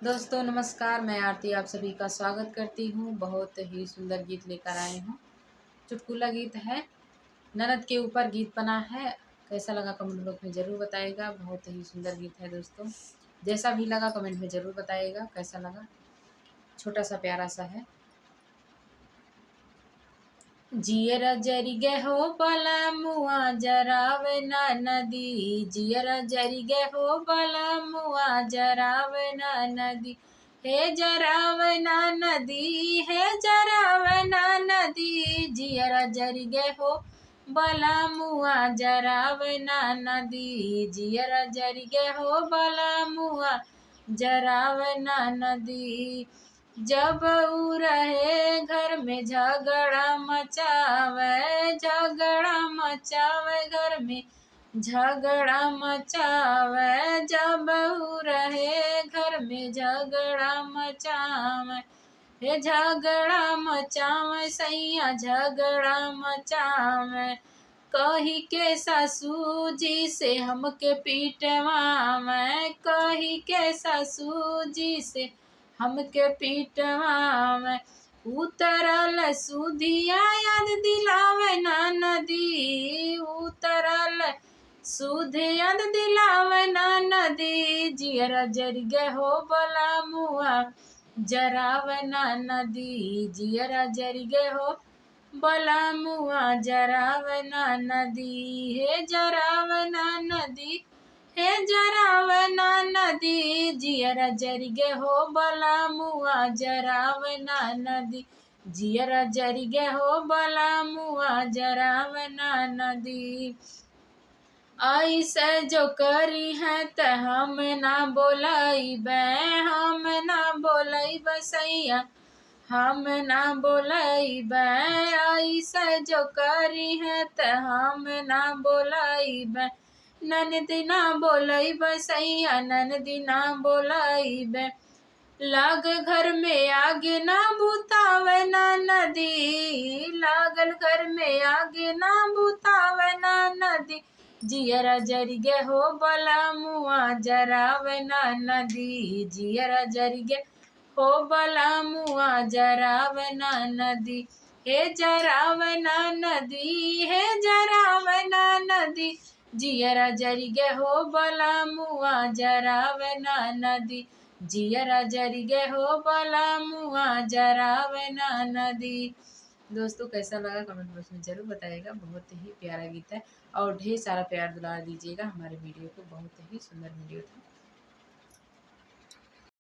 दोस्तों नमस्कार, मैं आरती आप सभी का स्वागत करती हूँ। बहुत ही सुंदर गीत लेकर आए हूँ। चुटकुला गीत है, ननद के ऊपर गीत बना है। कैसा लगा कमेंट बॉक्स में ज़रूर बताइएगा। बहुत ही सुंदर गीत है दोस्तों, जैसा भी लगा कमेंट में ज़रूर बताइएगा कैसा लगा। छोटा सा प्यारा सा है। जियरा जरिगे हो बला मुआ जरावे ना नदी, जियरा जरिगे हो बला मुआ जरावे ना नदी, हे जरावे ना नदी, हे जरावे ना नदी, जियरा जरिगे हो बला मुआ जरावे ना नदी, जियरा जरिगे हो बला मुआ जरावे ना नदी। जब ऊ रहे घर में झगड़ा मचावे, झगड़ा मचावे घर में झगड़ा मचावे, जब ऊ रहे घर में झगड़ा मचावे, हे झगड़ा मचावे सैया झगड़ा मचावे, कही के सासू जी से हमके पीटवावे, कही के सासू जी से हमके पीटवावे, उतरल सुधिया याद दिलावे ना नदी, उतरल सुध याद दिलावे ना नदी, जियरा जरिगे हो बला मुआ जरावे ना नदी, जियरा जरिगे हो बला मुआ जरावे ना नदी, हे जरावे ना नदी, हे जरावे ना नदी, जियरा जरिगे हो बला मुआ जरावे ना नदी, जियरा जरिगे हो बला मुआ जरावे ना नदी। ऐसे जो करी है त हम ना बोलाइबे, हम ना बोलाइबे सैया हम ना बोलाइबे, ऐसे जो करी है त हम ना बोलाइबे, ननदी ना बोलाइबे सैया ननदी ना बोलाइबे, लाग घर में आगे ना बुतावे ना नदी, लागल घर में आगे ना बुतावे ना नदी, जियरा जरिगे हो बला मुआ जरावे ना नदी, जियरा जरिगे हो बला मुआ जरावे ना नदी, हे जरावे ना नदी, हे जरावे ना नदी, जियरा जरिगे हो बला मुआ जरावे ना नदी, जियरा जरिगे हो बला मुआ जरावे ना नदी। दोस्तों कैसा लगा कमेंट बॉक्स में ज़रूर बताइएगा। बहुत ही प्यारा गीत है और ढेर सारा प्यार दुलार दीजिएगा हमारे वीडियो को। बहुत ही सुंदर वीडियो था।